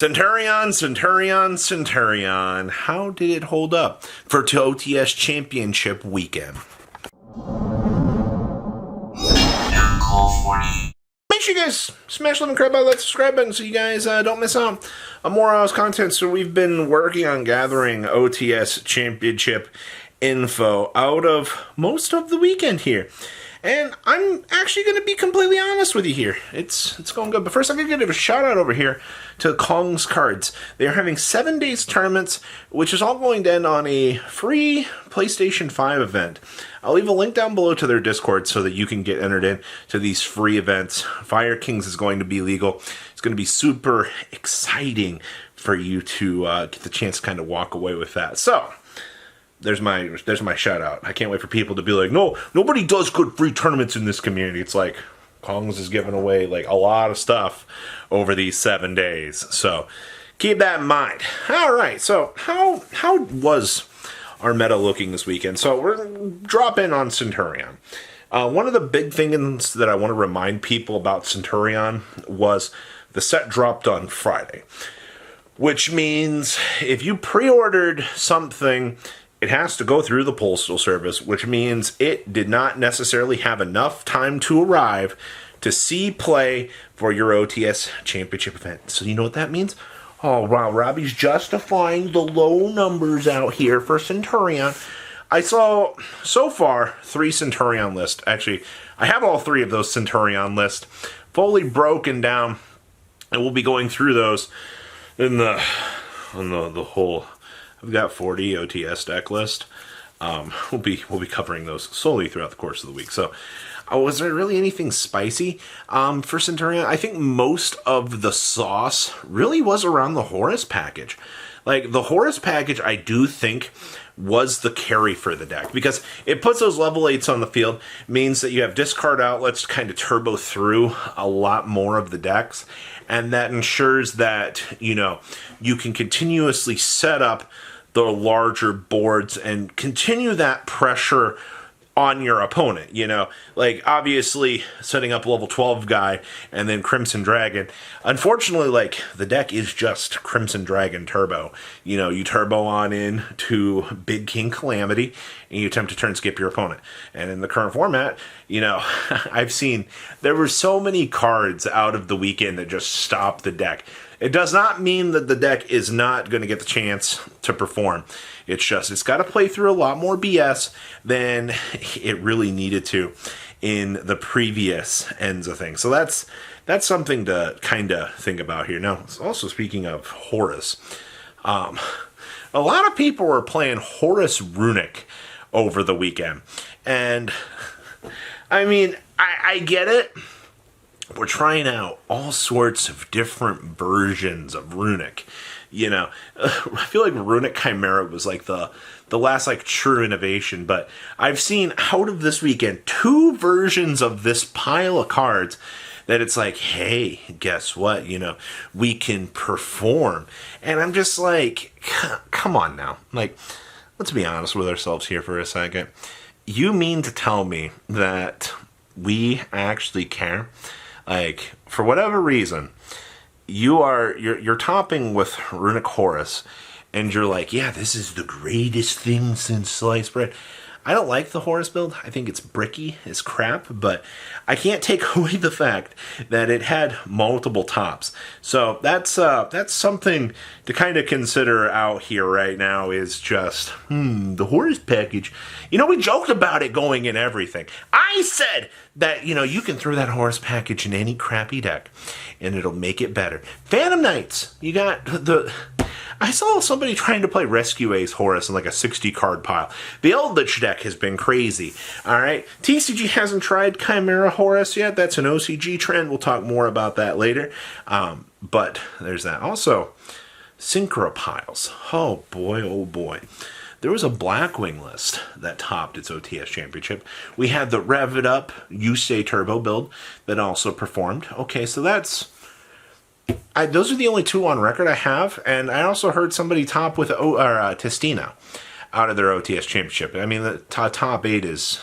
Centurion. How did it hold up for OTS Championship weekend? Make sure you guys smash the crap out of that subscribe button so you guys don't miss out on more of content. So we've been working on gathering OTS Championship info out of most of the weekend here. And I'm actually going to be completely honest with you here. It's going good. But first, I'm going to give a shout out over here to Kong's Cards. They are having 7 days tournaments, which is all going to end on a free PlayStation 5 event. I'll leave a link down below to their Discord so that you can get entered in to these free events. Fire Kings is going to be legal. It's going to be super exciting for you to get the chance to kind of walk away with that. So there's my shout out. I can't wait for people to be like, no, nobody does good free tournaments in this community. It's like Kong's is giving away like a lot of stuff over these 7 days. So keep that in mind. All right. So how was our meta looking this weekend? So we're gonna drop in on Centurion. One of the big things that I want to remind people about Centurion was the set dropped on Friday, which means if you pre-ordered something, it has to go through the postal service, which means it did not necessarily have enough time to arrive to see play for your OTS Championship event. So you know what that means? Oh, wow, Robbie's justifying the low numbers out here for Centurion. I saw, so far, 3 Centurion lists. Actually, I have all 3 of those Centurion lists fully broken down, and we'll be going through those in the whole. I've got 40 OTS deck list. We'll be covering those slowly throughout the course of the week. So, was there really anything spicy for Centurion? I think most of the sauce really was around the Horus package. Like, the Horus package, I do think, was the carry for the deck, because it puts those level 8s on the field, means that you have discard outlets to kind of turbo through a lot more of the decks, and that ensures that, you know, you can continuously set up the larger boards and continue that pressure on your opponent, you know, like obviously setting up a level 12 guy and then Crimson Dragon. Unfortunately, like the deck is just Crimson Dragon turbo. You know, you turbo on in to Big King Calamity and you attempt to turn skip your opponent. And in the current format, you know, I've seen there were so many cards out of the weekend that just stopped the deck. It does not mean that the deck is not going to get the chance to perform. It's just, it's got to play through a lot more BS than it really needed to in the previous ends of things. So that's something to kind of think about here. Now, also speaking of Horus, a lot of people were playing Horus Runic over the weekend. And, I mean, I get it. We're trying out all sorts of different versions of Runic. You know, I feel like Runic Chimera was like the last like true innovation, but I've seen out of this weekend 2 versions of this pile of cards that it's like, hey, guess what? You know, we can perform. And I'm just like, come on now. Like, let's be honest with ourselves here for a second. You mean to tell me that we actually care? Like, for whatever reason, you're topping with Runic Horus, and you're like, yeah, this is the greatest thing since sliced bread. I don't like the Horus build. I think it's bricky as crap, but I can't take away the fact that it had multiple tops. So that's something to kind of consider out here right now is just, the Horus package. You know, we joked about it going in everything. I said that, you know, you can throw that Horus package in any crappy deck, and it'll make it better. Phantom Knights, you got the... I saw somebody trying to play Rescue Ace Horus in like a 60 card pile. The Eldritch deck has been crazy. Alright, TCG hasn't tried Chimera Horus yet. That's an OCG trend. We'll talk more about that later. But there's that. Also, Synchro piles. Oh boy, oh boy. There was a Blackwing list that topped its OTS Championship. We had the Rev It Up Yusei Turbo build that also performed. Okay, so that's... those are the only 2 on record I have, and I also heard somebody top with Testina out of their OTS Championship. I mean, the top 8 is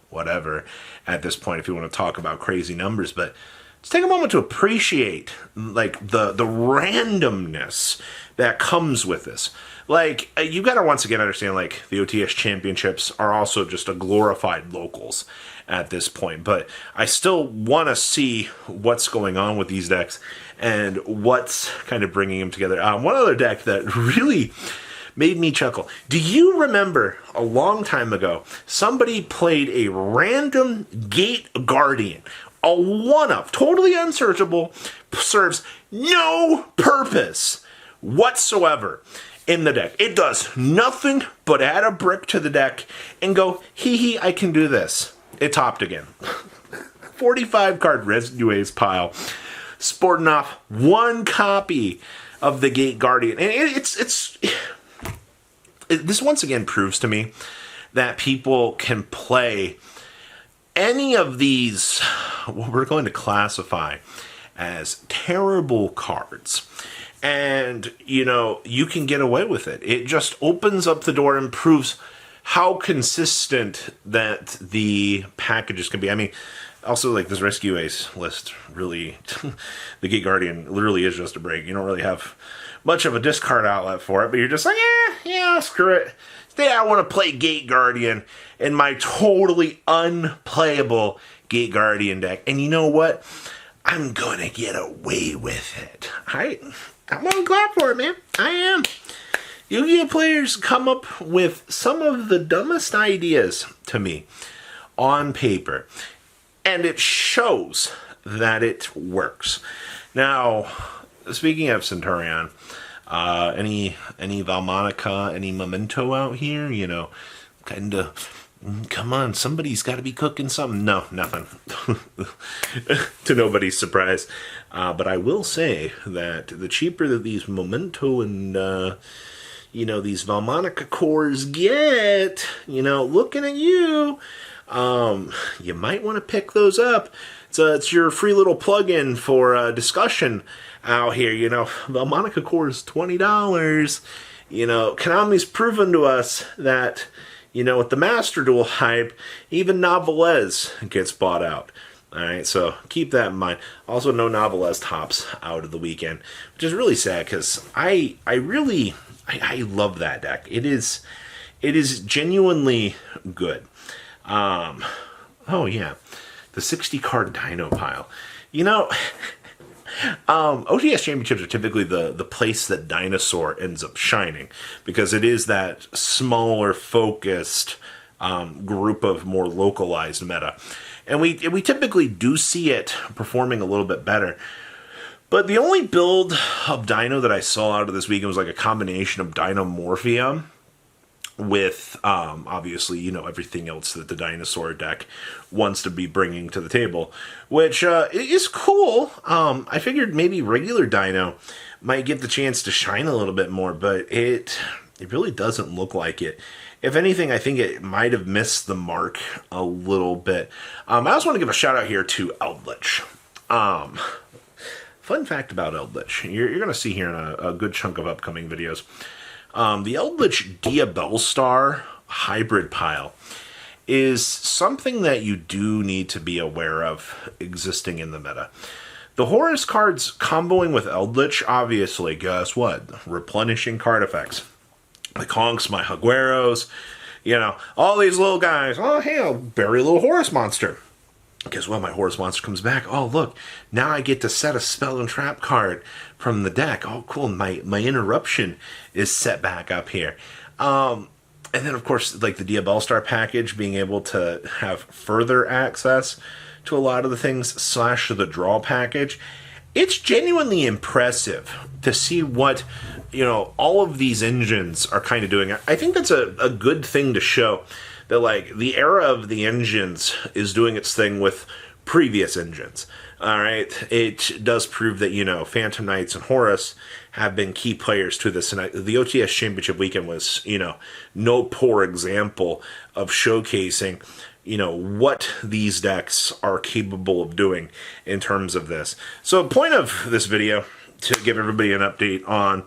whatever at this point if you want to talk about crazy numbers, but let's take a moment to appreciate, like, the randomness that comes with this. Like, you gotta once again understand, like, the OTS championships are also just a glorified locals at this point, but I still want to see what's going on with these decks and what's kind of bringing them together. One other deck that really made me chuckle. Do you remember a long time ago, somebody played a random Gate Guardian, a one-up, totally unsearchable, serves no purpose whatsoever in the deck. It does nothing but add a brick to the deck and go, hee hee, I can do this. It topped again. 45 card Residue Ace pile, sporting off one copy of the Gate Guardian. And this once again proves to me that people can play any of these, what we're going to classify as terrible cards. And, you know, you can get away with it. It just opens up the door and proves how consistent that the packages can be. I mean, also, like, this Rescue Ace list really, the Gate Guardian literally is just a break. You don't really have much of a discard outlet for it, but you're just like, yeah, screw it. Today I want to play Gate Guardian in my totally unplayable Gate Guardian deck. And you know what? I'm going to get away with it. I'm going to clap for it, man. I am. Yu-Gi-Oh! Players come up with some of the dumbest ideas to me on paper, and it shows that it works. Now, speaking of Centurion, any Valmonica, any Memento out here? You know, kind of, come on, somebody's got to be cooking something. No, nothing. To nobody's surprise. But I will say that the cheaper that these Memento and you know, these Valmonica cores get, you know, looking at you, you might want to pick those up. It's your free little plug-in for discussion out here. You know, Valmonica cores, $20. You know, Konami's proven to us that, you know, with the Master Duel hype, even Novelez gets bought out. All right, so keep that in mind. Also, no Novelez tops out of the weekend, which is really sad because I love that deck. It is genuinely good. Oh yeah, the 60 card Dino pile. You know, OTS championships are typically the place that Dinosaur ends up shining because it is that smaller focused group of more localized meta. And we typically do see it performing a little bit better. But the only build of Dino that I saw out of this weekend was like a combination of Dinomorphia with, obviously, you know, everything else that the Dinosaur deck wants to be bringing to the table, which is cool. I figured maybe regular Dino might get the chance to shine a little bit more, but it really doesn't look like it. If anything, I think it might have missed the mark a little bit. I also want to give a shout out here to Eldritch. Fun fact about Eldritch, you're going to see here in a good chunk of upcoming videos. The Eldritch Diabellstar hybrid pile is something that you do need to be aware of existing in the meta. The Horus cards comboing with Eldritch, obviously, guess what? Replenishing card effects. My Conks, my Jaguaros, you know, all these little guys. Oh, hey, I'll bury a little Horus monster. Guess what? My Horus monster comes back. Oh, look, now I get to set a spell and trap card from the deck. Oh, cool. My interruption is set back up here. And then, of course, like the Diabellstar package, being able to have further access to a lot of the things, / the draw package. It's genuinely impressive to see what, you know, all of these engines are kind of doing. I think that's a good thing to show that, like, the era of the engines is doing its thing with previous engines. All right, it does prove that, you know, Phantom Knights and Horus have been key players to this, and the OTS Championship weekend was, you know, no poor example of showcasing, you know, what these decks are capable of doing in terms of this. So, point of this video, to give everybody an update on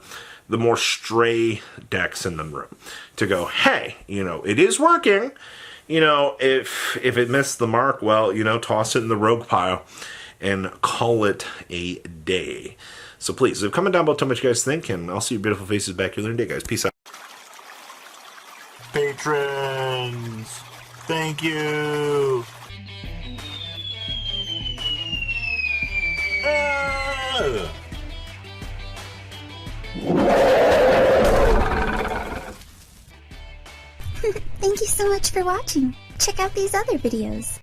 the more stray decks in the room. To go, hey, you know, it is working. You know, if it missed the mark, well, you know, toss it in the rogue pile and call it a day. So please, comment down below, tell me what you guys think, and I'll see your beautiful faces back here later today, guys. Peace out. Patrons, thank you. Thank you so much for watching. Check out these other videos.